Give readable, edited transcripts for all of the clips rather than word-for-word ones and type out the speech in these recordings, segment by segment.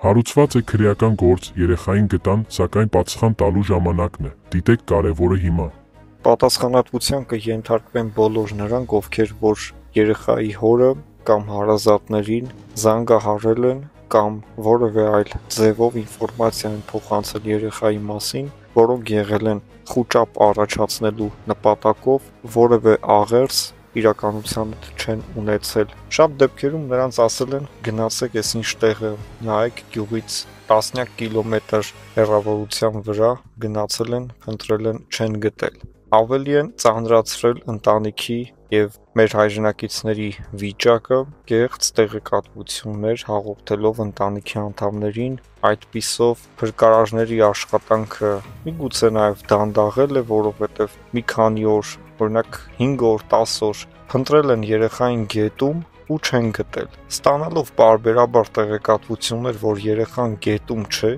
Հարուցված է քրեական գործ, երեխային գտան, սակայն պատասխան տալու ժամանակն է, դիտեք կարևորը հիմա։ Պատասխանատվության կենթարկվեն բոլոր նրանք, ովքեր որ երեխայի հորը կամ հարազատներին զանգահարել են կամ որևէ այլ ձևով ինֆորմացիա են փոխանցել երեխայի մասին, որոնք եղել են խուճապ առաջացնելու նպատակով, որևէ աղերս իրականության չեն ունեցել։ Շատ դեպքերում նրանց ասել են գնացեք այս ինչ տեղը նայեք, գյուղից տասնյակ կիլոմետր հեռավորության վրա գնացել են, փնտրել են, չեն գտել։ Ավելի են ծանրացրել ընտանիքի եւ մեր հայրենակիցների վիճակը, կեղծ տեղեկատվություններ հաղորդելով ընտանիքի անդամներին, այդպիսով փրկարարների աշխատանքը միգուցե նաեւ դանդաղել է, որովհետեւ մի քանի օր, օրինակ 5 օր, 10 օր փնտրել են երեխային գետում ու չեն գտել։ Ստանալով պարբերաբար տեղեկատվություններ, որ երեխան գետում չէ,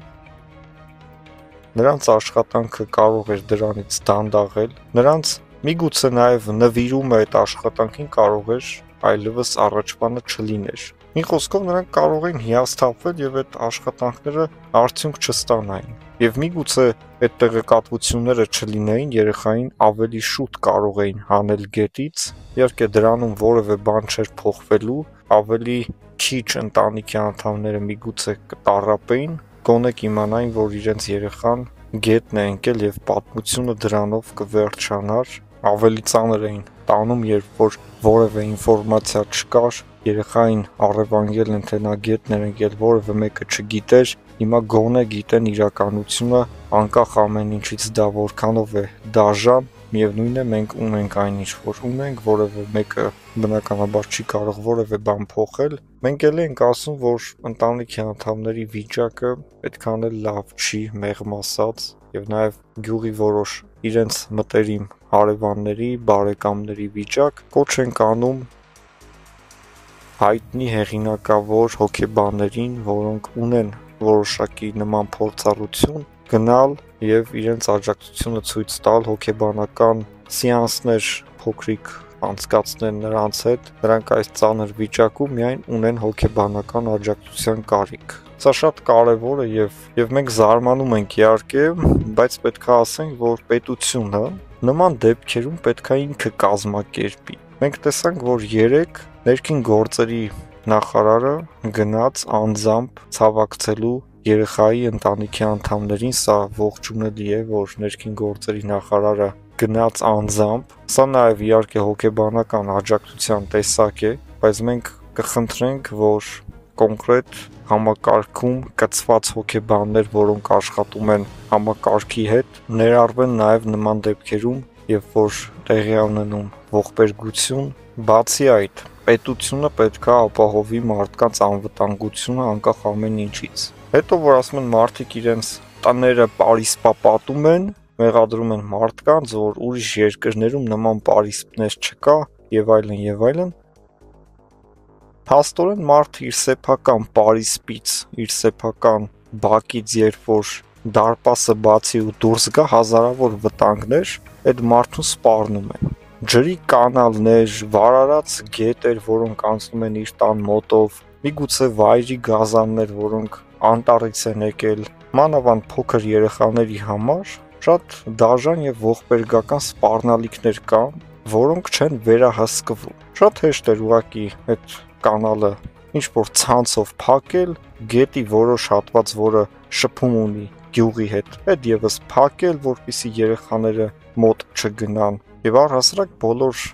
նրանց աշխատանքը կարող էր դրանից դանդաղել, նրանց միգուցե նաև նվիրումը այդ աշխատանքին կարող էր այլևս առաջվանը չլիներ։ Մի խոսքով նրանք կարող էին հիասթափվել եւ այդ աշխատանքները արդյունք չստանային։ Եվ միգուցե այդ տեղեկատվությունները չլինեին, երեխային ավելի շուտ կարող էին հանել գետից, իհարկե դրանում որևէ բան չէր փոխվելու, ավելի քիչ ընտանիքի անդամները միգուցե կտառապեին, գոնե կիմանային, որ իրենց երեխան գետն է ընկել եւ պատմությունը դրանով կվերջանար, ավելի ծանր էին տանում, երբ որ որևէ ինֆորմացիա չկար, երեխային առևանգել են, թե նա գետն էր ընկել, որևէ մեկը չգիտեր, հիմա գոնե գիտեն իրականությունը, անկախ ամեն ինչից դա որքանով է դաժան, միևնույն է մենք ունենք այն ինչ որ ունենք, որևէ մեկը բնականաբար չի կարող որևէ բան փոխել, մենք էլ ենք ասում, որ ընտանիքի անդամների վիճակը այդքան էլ լավ չի, մեղմ ասած, եւ նաեւ գյուղի որոշ իրենց մտերիմ հարևանների, բարեկամների վիճակ կոչ ենք անում հայտնի հեղինակավոր հոգեբաններին, որոնք ունեն որոշակի նման փորձառություն, գնալ եւ իրենց աջակցությունը ցույց տալ, հոգեբանական սեանսներ փոքրիկ անցկացնել նրանց հետ, նրանք այս ծանր վիճակում միայն ունեն հոգեբանական աջակցության կարիք։ Սա շատ կարևոր է եւ մենք զարմանում ենք իհարկե, բայց պետք է ասենք, որ պետությունը նման դեպքերում պետք է ինքը կազմակերպի։ Մենք տեսանք, որ 3 ներքին գործերի նախարարը գնաց անձամբ ցավակցելու երեխայի ընտանիքի անդամներին, սա ողջունելի է, որ ներքին գործերի նախարարը գնաց անձամբ, սա նաև իհարկե հոգեբանական աջակցության տեսակ է, բայց մենք կխնդրենք, որ կոնկրետ համակարգում կցված հոգեբաններ, որոնք աշխատում են համակարգի հետ, ներառվեն նաև նման դեպքերում, երբ որ տեղի ունենում ողբերգություն, բացի այդ, պետությունը պետք է ապահովի մարդկանց անվտանգությունը անկախ ամեն ինչից։ Հետո որ ասում են մարդիկ իրենց տները պարիսպապատում են, մեղադրում են մարդկանց, որ ուրիշ երկրներում նման պարիսպներ չկա եւ այլն, փաստորեն մարդը իր սեփական պարիսպից, իր սեփական բակից, երբ որ դարպասը բացի ու դուրս գա, հազարավոր վտանգներ այդ մարդուն սպառնում են։ Ջրի կանալներ, վարարած գետեր, որոնք անցնում են իր տան մոտով, միգուցե վայրի գազաններ, որոնք անտառից են եկել, մանավանդ փոքր երեխաների համար շատ դաժան եւ ողբերգական սպառնալիքներ կան, որոնք չեն վերահսկվում։ Շատ հեշտ է ուղղակի այդ կանալը ինչ-որ ցանցով փակել, գետի որոշ հատված, որը շփում ունի գյուղի հետ, այդ եւս փակել, որպեսզի երեխաները մոտ չգնան։ Եվ առհասարակ բոլոր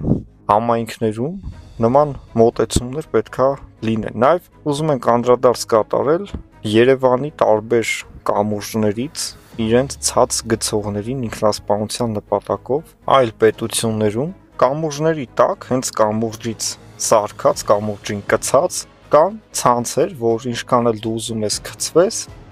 համայնքներում նման մոտեցումներ պետքա լինեն։ Նաև ուզում ենք անդրադարձ կատարել Երևանի տարբեր կամուրջներից իրենց ցած գցողներին ինքնասպանության նպատակով այլ պետություններում կամուրջների տակ հենց կամուրջից սարքած, կամուրջին կցած կան ցանցեր, որ ինչքան էլ դու ուզում ես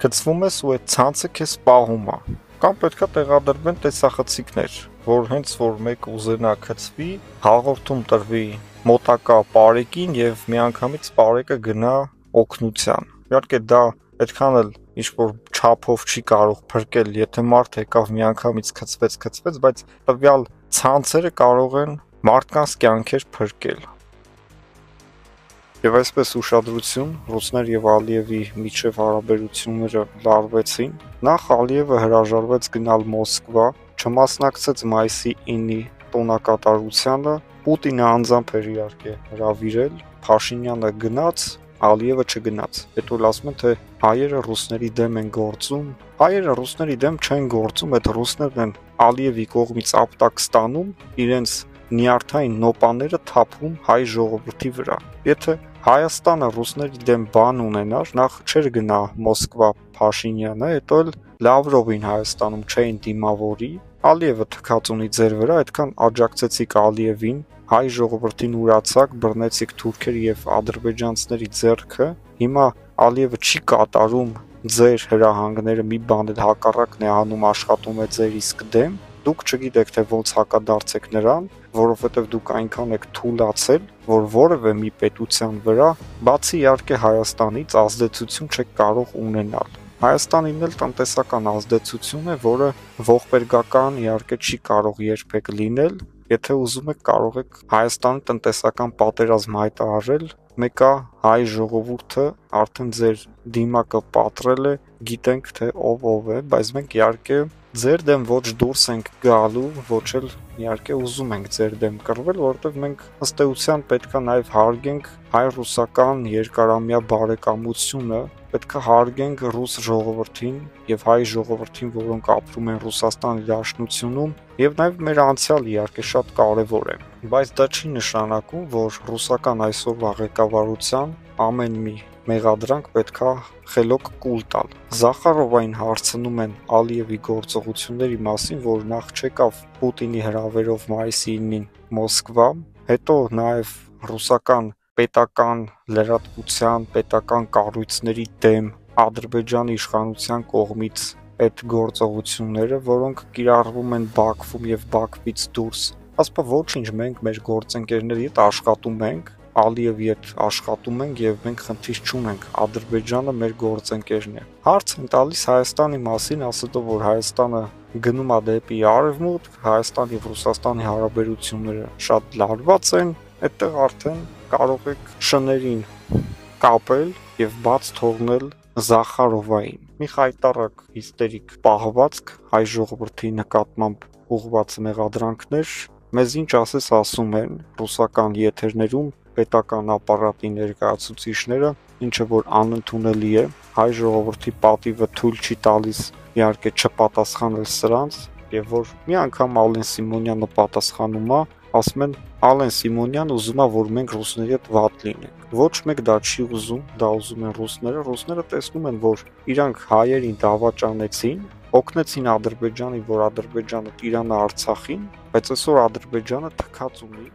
գցվում ես ու այդ ցանցը քեզ պահում է։ Կամ պետքա տեղադրվեն տեսախցիկներ, որ հենց որ մեկ ուզենա գցվի, հաղորդում տրվի մոտակա պարեկին եւ միանգամից պարեկը գնա օգնության։ Իհարկե դա այդքան էլ ինչ-որ չափով չի կարող փրկել, եթե մարդ եկավ միանգամից գցվեց, բայց տվյալ ցանցերը կարող են մարդկանց կյանքեր փրկել։ Եվ այսպես ուշադրություն ռուսներ եւ Ալիևի միջև հարաբերությունները լարվեցին։ Նախ Ալիևը հրաժարվեց գնալ Մոսկվա, չմասնակցեց մայիսի 9-ի տոնակատարությանը, Պուտինը անձամբ էր իհարկե հրավիրել, Փաշինյանը գնաց, Ալիևը չգնաց։ Հետո ասում են, թե հայերը ռուսների դեմ են գործում, հայերը ռուսների դեմ չեն գործում, այդ ռուսներն են Ալիևի կողմից ապտակ ստանում, իրենց նյարդային նոպաները թափում հայ ժողովրդի վրա։ Եթե Հայաստանը ռուսների դեմ բան ունենար, նախ չէր գնա Մոսկվա Փաշինյանը, հետո էլ Լավրովին Հայաստանում չէին դիմավորի, Ալիևը թքած ունի ձեր վրա, այդքան աջակցեցիք Ալիևին, հայ ժողովրդին ուրացակ, բռնեցիք թուրքերի եւ ադրբեջանցիների ձեռքը, հիմա Ալիևը չի կատարում ձեր հրահանգները, մի բան էլ հակառակն է անում, աշխատում է ձեր իսկ դեմ, դուք չգիտեք թե ոնց հակադարձեք նրան, որովհետև դուք այնքան եք թուլացել, որ որևէ մի պետության վրա, բացի իհարկե Հայաստանից, ազդեցություն չեք կարող ունենալ։ Հայաստանին էլ տնտեսական ազդեցություն է, որը ողբերգական իհարկե չի կարող երբեք լինել, եթե ուզում եք կարող եք Հայաստանի տնտեսական պատերազմ հայտարարել, մեկը հայ ժողովուրդը արդեն ձեր դիմակը պատռել է, գիտենք թե ով է, բայց մենք իհարկե ձեր դեմ ոչ դուրս ենք գալու, ոչ էլ իհարկե ուզում ենք ձեր դեմ կռվել, որովհետև մենք ըստ էության պետքա նաև հարգենք հայ-ռուսական երկարամյա բարեկամությունը, պետքա հարգենք ռուս ժողովրդին եւ հայ ժողովրդին, որոնք ապրում են Ռուսաստանի Դաշնությունում, եւ նաև մեր անցյալը իհարկե շատ կարեւոր է, բայց դա չի նշանակում, որ ռուսական այսօրվա ղեկավարության ամեն մի մեղադրանք պետքա խելոք կուլ տալ։ Զախարովային հարցնում են Ալիևի գործողությունների մասին, որ նախ չեկավ Պուտինի հրավերով մայիսի 9-ին Մոսկվա, հետո նաև ռուսական պետական լրատվության, պետական կառույցների դեմ Ադրբեջանի իշխանության կողմից այդ գործողությունները, որոնք կիրառվում են Բաքվում եւ Բաքվից դուրս։ Ասպա ոչինչ, մենք մեր գործընկերների հետ աշխատում ենք, Ալիևի հետ աշխատում ենք եւ մենք խնդիր չունենք, Ադրբեջանը մեր գործընկերն է։ Հարց են տալիս Հայաստանի մասին, ասելով, որ Հայաստանը գնում է դեպի արևմուտք, Հայաստանի եւ Ռուսաստանի հարաբերությունները շատ լարված են, այդտեղ արդեն կարող եք շներին կապել եւ բաց թողնել Զախարովային։ Մի խայտարակ հիստերիկ պահվածք հայ ժողովրդի նկատմամբ ուղղված մեղադրանքներ, մեզ ինչ ասես ասում են ռուսական եթերներում պետական ապարատի ներկայացուցիչները, ինչը որ անընդունելի է, հայ ժողովրդի պատիվը թույլ չի տալիս իհարկե չպատասխանել սրանց, եւ որ մի անգամ Ալեն Սիմոնյանը պատասխանում է, ասում են Ալեն Սիմոնյան ուզում է, որ մենք ռուսների հետ վատ լինենք։ Ոչ մեկ դա չի ուզում, դա ուզում են ռուսները տեսնում են, որ իրանք հայերին դավաճանեցին, օգնեցին Ադրբեջանի, որ Ադրբեջանը տիրանա Արցախին, բայց այսօր Ադրբեջանը թքած ունի